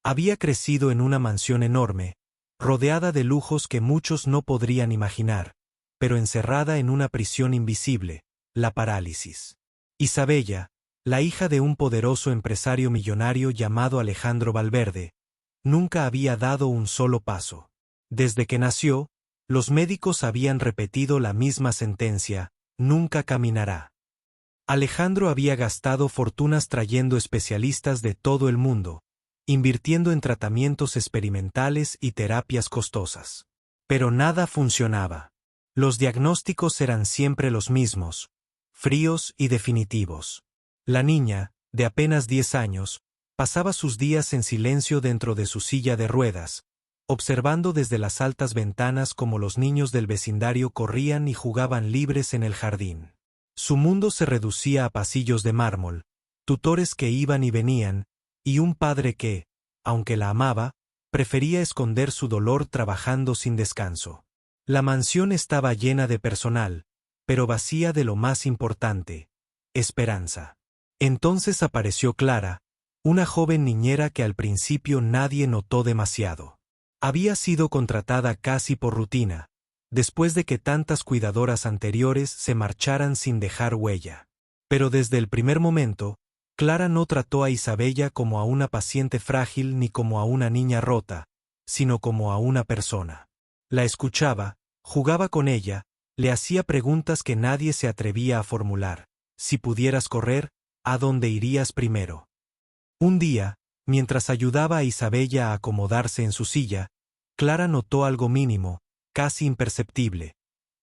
Había crecido en una mansión enorme, rodeada de lujos que muchos no podrían imaginar, pero encerrada en una prisión invisible, la parálisis. Isabella, la hija de un poderoso empresario millonario llamado Alejandro Valverde, nunca había dado un solo paso. Desde que nació, los médicos habían repetido la misma sentencia: nunca caminará. Alejandro había gastado fortunas trayendo especialistas de todo el mundo, invirtiendo en tratamientos experimentales y terapias costosas. Pero nada funcionaba. Los diagnósticos eran siempre los mismos, fríos y definitivos. La niña, de apenas 10 años, pasaba sus días en silencio dentro de su silla de ruedas, observando desde las altas ventanas cómo los niños del vecindario corrían y jugaban libres en el jardín. Su mundo se reducía a pasillos de mármol, tutores que iban y venían, y un padre que, aunque la amaba, prefería esconder su dolor trabajando sin descanso. La mansión estaba llena de personal, pero vacía de lo más importante: esperanza. Entonces apareció Clara, una joven niñera que al principio nadie notó demasiado. Había sido contratada casi por rutina, después de que tantas cuidadoras anteriores se marcharan sin dejar huella. Pero desde el primer momento, Clara no trató a Isabella como a una paciente frágil ni como a una niña rota, sino como a una persona. La escuchaba, jugaba con ella, le hacía preguntas que nadie se atrevía a formular. Si pudieras correr, ¿a dónde irías primero? Un día, mientras ayudaba a Isabella a acomodarse en su silla, Clara notó algo mínimo, casi imperceptible: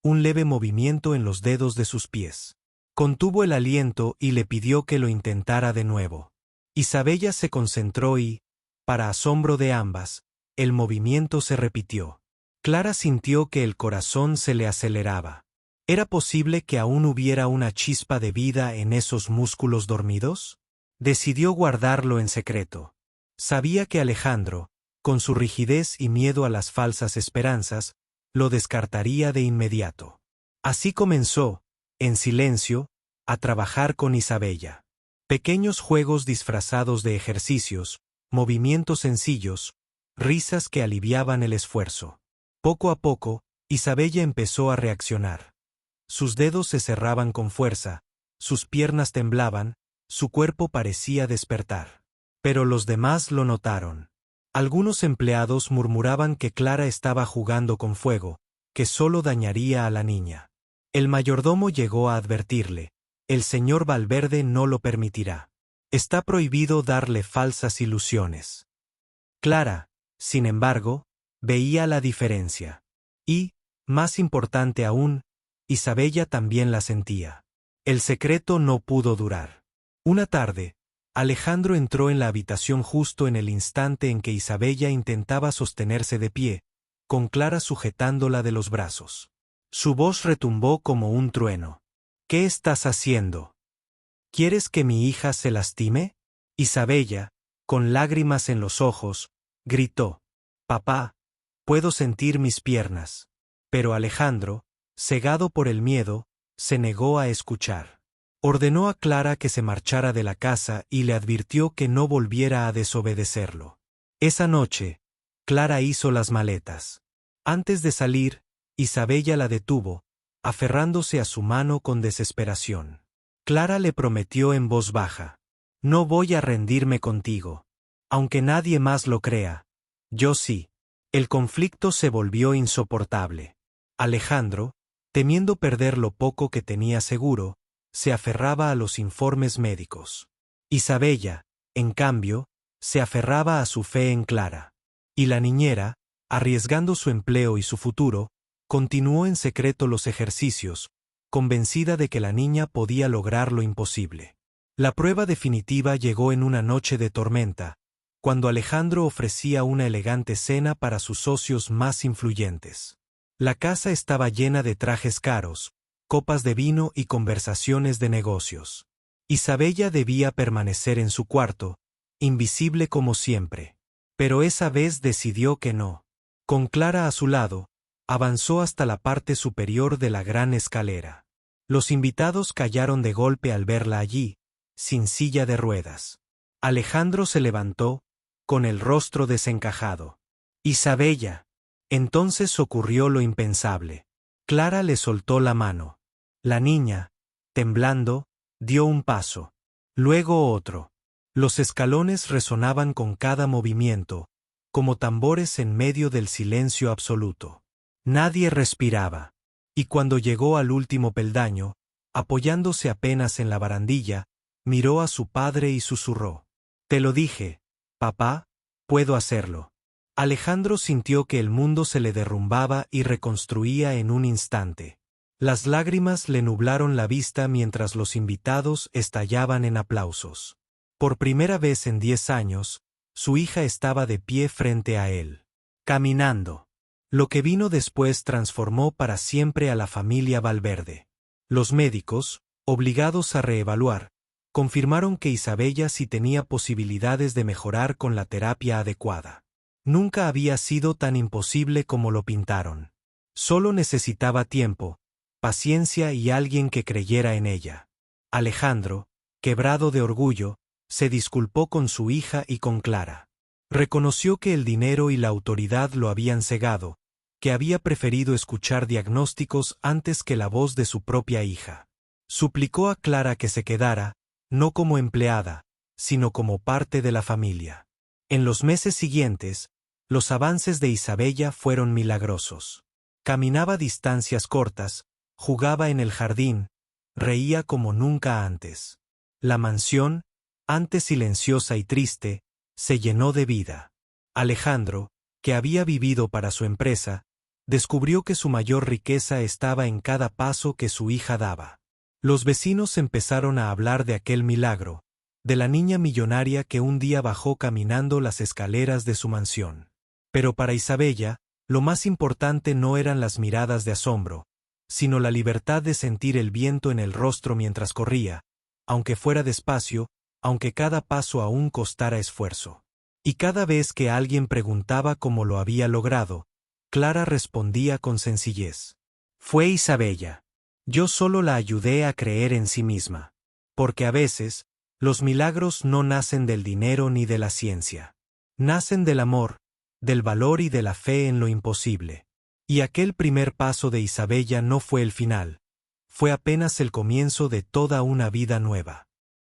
un leve movimiento en los dedos de sus pies. Contuvo el aliento y le pidió que lo intentara de nuevo. Isabella se concentró y, para asombro de ambas, el movimiento se repitió. Clara sintió que el corazón se le aceleraba. ¿Era posible que aún hubiera una chispa de vida en esos músculos dormidos? Decidió guardarlo en secreto. Sabía que Alejandro, con su rigidez y miedo a las falsas esperanzas, lo descartaría de inmediato. Así comenzó, en silencio, a trabajar con Isabella. Pequeños juegos disfrazados de ejercicios, movimientos sencillos, risas que aliviaban el esfuerzo. Poco a poco, Isabella empezó a reaccionar. Sus dedos se cerraban con fuerza, sus piernas temblaban, su cuerpo parecía despertar. Pero los demás lo notaron. Algunos empleados murmuraban que Clara estaba jugando con fuego, que solo dañaría a la niña. El mayordomo llegó a advertirle: el señor Valverde no lo permitirá. Está prohibido darle falsas ilusiones. Clara, sin embargo, veía la diferencia. Y, más importante aún, Isabella también la sentía. El secreto no pudo durar. Una tarde, Alejandro entró en la habitación justo en el instante en que Isabella intentaba sostenerse de pie, con Clara sujetándola de los brazos. Su voz retumbó como un trueno. ¿Qué estás haciendo? ¿Quieres que mi hija se lastime? Isabella, con lágrimas en los ojos, gritó: «Papá, puedo sentir mis piernas». Pero Alejandro, cegado por el miedo, se negó a escuchar. Ordenó a Clara que se marchara de la casa y le advirtió que no volviera a desobedecerlo. Esa noche, Clara hizo las maletas. Antes de salir, Isabella la detuvo, aferrándose a su mano con desesperación. Clara le prometió en voz baja: «No voy a rendirme contigo. Aunque nadie más lo crea, yo sí». El conflicto se volvió insoportable. Alejandro, temiendo perder lo poco que tenía seguro, se aferraba a los informes médicos. Isabella, en cambio, se aferraba a su fe en Clara. Y la niñera, arriesgando su empleo y su futuro, continuó en secreto los ejercicios, convencida de que la niña podía lograr lo imposible. La prueba definitiva llegó en una noche de tormenta, cuando Alejandro ofrecía una elegante cena para sus socios más influyentes. La casa estaba llena de trajes caros, copas de vino y conversaciones de negocios. Isabella debía permanecer en su cuarto, invisible como siempre. Pero esa vez decidió que no. Con Clara a su lado, avanzó hasta la parte superior de la gran escalera. Los invitados callaron de golpe al verla allí, sin silla de ruedas. Alejandro se levantó, con el rostro desencajado. Isabella. Entonces ocurrió lo impensable. Clara le soltó la mano. La niña, temblando, dio un paso. Luego otro. Los escalones resonaban con cada movimiento, como tambores en medio del silencio absoluto. Nadie respiraba. Y cuando llegó al último peldaño, apoyándose apenas en la barandilla, miró a su padre y susurró: «Te lo dije, papá, puedo hacerlo». Alejandro sintió que el mundo se le derrumbaba y reconstruía en un instante. Las lágrimas le nublaron la vista mientras los invitados estallaban en aplausos. Por primera vez en 10 años, su hija estaba de pie frente a él, caminando. Lo que vino después transformó para siempre a la familia Valverde. Los médicos, obligados a reevaluar, confirmaron que Isabella sí tenía posibilidades de mejorar con la terapia adecuada. Nunca había sido tan imposible como lo pintaron. Solo necesitaba tiempo, paciencia y alguien que creyera en ella. Alejandro, quebrado de orgullo, se disculpó con su hija y con Clara. Reconoció que el dinero y la autoridad lo habían cegado, que había preferido escuchar diagnósticos antes que la voz de su propia hija. Suplicó a Clara que se quedara, no como empleada, sino como parte de la familia. En los meses siguientes, los avances de Isabella fueron milagrosos. Caminaba distancias cortas, jugaba en el jardín, reía como nunca antes. La mansión, antes silenciosa y triste, se llenó de vida. Alejandro, que había vivido para su empresa, descubrió que su mayor riqueza estaba en cada paso que su hija daba. Los vecinos empezaron a hablar de aquel milagro, de la niña millonaria que un día bajó caminando las escaleras de su mansión. Pero para Isabella, lo más importante no eran las miradas de asombro, sino la libertad de sentir el viento en el rostro mientras corría, aunque fuera despacio, aunque cada paso aún costara esfuerzo. Y cada vez que alguien preguntaba cómo lo había logrado, Clara respondía con sencillez: «Fue Isabella. Yo solo la ayudé a creer en sí misma». Porque a veces, los milagros no nacen del dinero ni de la ciencia. Nacen del amor, del valor y de la fe en lo imposible. Y aquel primer paso de Isabella no fue el final, fue apenas el comienzo de toda una vida nueva.